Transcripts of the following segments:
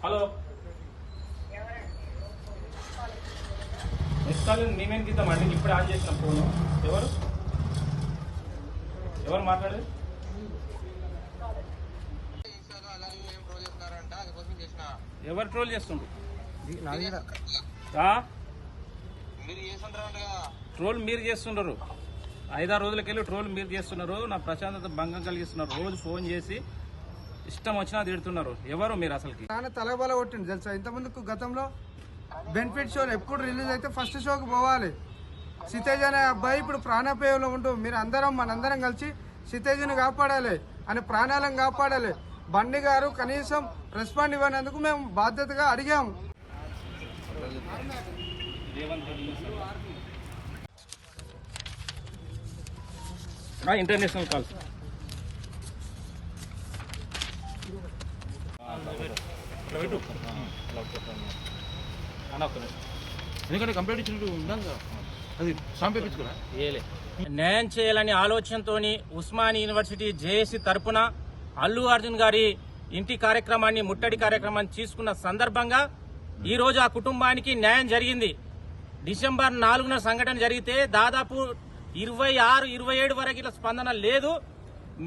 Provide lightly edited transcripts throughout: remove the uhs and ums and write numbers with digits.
Hello miss call మేమేం తీద్దామండి. ఇప్పుడు on చేసిన ఫోను. ఎవరు మాట్లాడేది? ఎవరు ట్రోల్ చేస్తుండ్రు? ట్రోల్ మీరు చేస్తున్నారు. 5-6 రోజులకెళ్ళి ట్రోల్ మీరు చేస్తున్నారు. నా ప్రశాంతత భంగం కలిగిస్తున్నారు. రోజు ఫోన్ చేసి ఇష్టం వచ్చినా తిడుతున్నారు. ఎవరు మీరు అసలుకి? తలబల కొట్టింది తెలుసా. ఇంతకుముందుకు గతంలో బెనిఫిట్ షో ఎప్పుడు రిలీజ్ అయితే ఫస్ట్ షోకి పోవాలి. సితేజ్ అనే అబ్బాయి ఇప్పుడు ప్రాణాపాయంలో ఉంటూ మీరు అందరం మనందరం కలిసి సితేజ్ని కాపాడాలి అని ప్రాణాలను కాపాడాలి. బండి గారు కనీసం రెస్పాండ్ ఇవ్వనందుకు మేము బాధ్యతగా అడిగాము. ఇంటర్నేషనల్ కాల్స్ ఎందుకంటే కంప్లైంట్ ఇచ్చినట్టు ఉందా అది సాంపేపించుకురా న్యాయం చేయాలని ఆలోచనతో ఉస్మానియా యూనివర్సిటీ జేఏసీ తరపున అల్లు అర్జున్ గారి ఇంటి కార్యక్రమాన్ని ముట్టడి కార్యక్రమాన్ని తీసుకున్న సందర్భంగా ఈ రోజు ఆ కుటుంబానికి న్యాయం జరిగింది. డిసెంబర్ 4న సంఘటన జరిగితే దాదాపు 26-27 వరకు ఇట్లా స్పందన లేదు.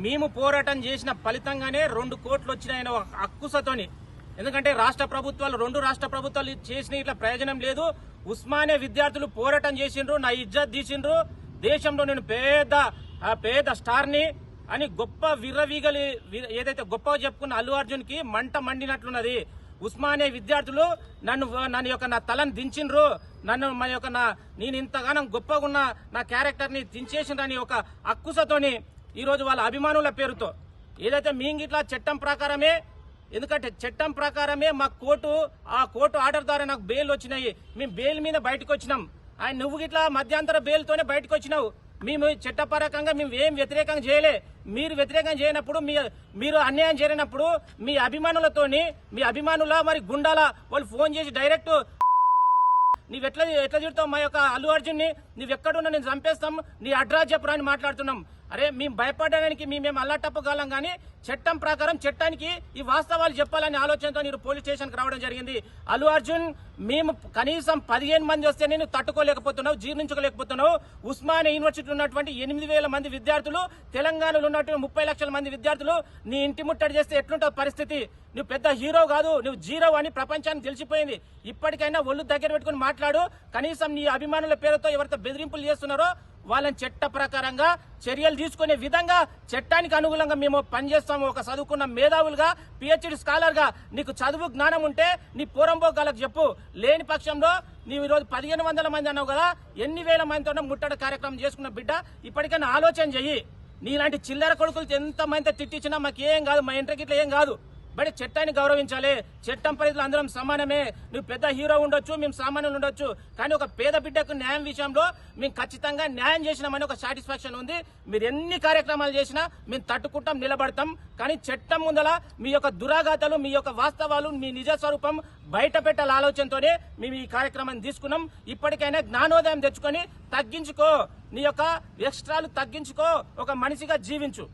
మేము పోరాటం చేసిన ఫలితంగానే 2 కోట్లు వచ్చినాయని ఒక అక్కుసతోని. ఎందుకంటే రెండు రాష్ట్ర ప్రభుత్వాలు చేసిన ఇట్లా ప్రయోజనం లేదు. ఉస్మానియా విద్యార్థులు పోరాటం చేసిండ్రు, నా ఇజ్జత్ తీసిండ్రు. దేశంలో నేను పేద స్టార్ని అని గొప్ప విర్రవీగలి ఏదైతే గొప్పగా చెప్పుకున్న అల్లు అర్జున్ కి మంట మండినట్లున్నది. ఉస్మానియా విద్యార్థులు నా తలను దించిండ్రు. నేను ఇంతగానం గొప్పగా ఉన్న నా క్యారెక్టర్ ని దించేసిండ్రని ఒక అక్కుసతోని ఈ రోజు వాళ్ళ అభిమానుల పేరుతో ఏదైతే మీంగిట్లా చట్టం ప్రకారమే, ఎందుకంటే చట్టం ప్రకారమే మా కోర్టు ఆర్డర్ ద్వారా నాకు బెయిల్ వచ్చినాయి. మేము బెయిల్ మీద బయటకు వచ్చినాం. నువ్వు గిట్లా మధ్యంతర బెయిల్తోనే బయటకు వచ్చినావు. మేము చట్టపరకంగా మేము ఏం వ్యతిరేకంగా చేయలే. మీరు వ్యతిరేకంగా చేయనప్పుడు మీరు అన్యాయం జరిగినప్పుడు మీ అభిమానుల మరి గుండాల వాళ్ళు ఫోన్ చేసి డైరెక్ట్ నీవెట్లా తిడతావు మా యొక్క అల్లు అర్జున్ ని, నువ్వెక్కడున్నా నేను చంపేస్తాం, నీ అడ్రస్ చెప్పురా అని మాట్లాడుతున్నాం. అరే మేము భయపడడానికి మేము అల్లాటప్పగలం కానీ చట్టం ప్రకారం చట్టానికి ఈ వాస్తవాలు చెప్పాలనే ఆలోచనతో మీరు పోలీస్ స్టేషన్ కి రావడం జరిగింది. అల్లు అర్జున్ మేము కనీసం 15 మంది వస్తే నేను తట్టుకోలేకపోతున్నావు, జీర్ణించుకోలేకపోతున్నావు. ఉస్మానియా యూనివర్సిటీ ఉన్నటువంటి 8,000 మంది విద్యార్థులు, తెలంగాణలో ఉన్నటువంటి 30 లక్షల మంది విద్యార్థులు నీ ఇంటి ముట్టడి చేస్తే ఎట్లుంటుంది పరిస్థితి? నువ్వు పెద్ద హీరో కాదు, నువ్వు జీరో అని ప్రపంచానికి తెలిసిపోయింది. ఇప్పటికైనా ఒళ్ళు దగ్గర పెట్టుకుని మాట్లాడు. కనీసం నీ అభిమానుల పేరుతో ఎవరితో బెదిరింపులు చేస్తున్నారో వాళ్ళని చట్ట ప్రకారంగా చర్యలు తీసుకునే విధంగా చట్టానికి అనుగుణంగా మేము పనిచేస్తాము. ఒక చదువుకున్న మేధావులుగా, పిహెచ్డి స్కాలర్ గా నీకు చదువు జ్ఞానం ఉంటే నీ పూరంబోగాలకు చెప్పు. లేని పక్షంలో నీవు ఈరోజు 1500 మంది అన్నావు కదా, ఎన్ని వేల మందితో ముట్టడి కార్యక్రమం చేసుకున్న బిడ్డ ఇప్పటికైనా ఆలోచన చెయ్యి. నీలాంటి చిల్లర కొడుకులు ఎంత మంది తిట్టించినా మాకేం కాదు, మా ఇంటికి ఇట్లా ఏం కాదు. బట్ చట్టాన్ని గౌరవించాలి. చట్టం పరిధిలో అందరం సమానమే. నువ్వు పెద్ద హీరో ఉండొచ్చు, మేము సామాన్యులు ఉండొచ్చు, కానీ ఒక పేద బిడ్డకు న్యాయం విషయంలో మేము ఖచ్చితంగా న్యాయం చేసినామని ఒక సాటిస్ఫాక్షన్ ఉంది. మీరు ఎన్ని కార్యక్రమాలు చేసినా మేము తట్టుకుంటాం, నిలబడతాం. కానీ చట్టం ముందల మీ యొక్క దురాఘాతాలు, మీ యొక్క వాస్తవాలు, మీ నిజ స్వరూపం బయట పెట్టాల ఆలోచనతోనే మేము ఈ కార్యక్రమాన్ని తీసుకున్నాం. ఇప్పటికైనా జ్ఞానోదయం తెచ్చుకొని తగ్గించుకో, నీ యొక్క ఎక్స్ట్రాలు తగ్గించుకో, ఒక మనిషిగా జీవించు.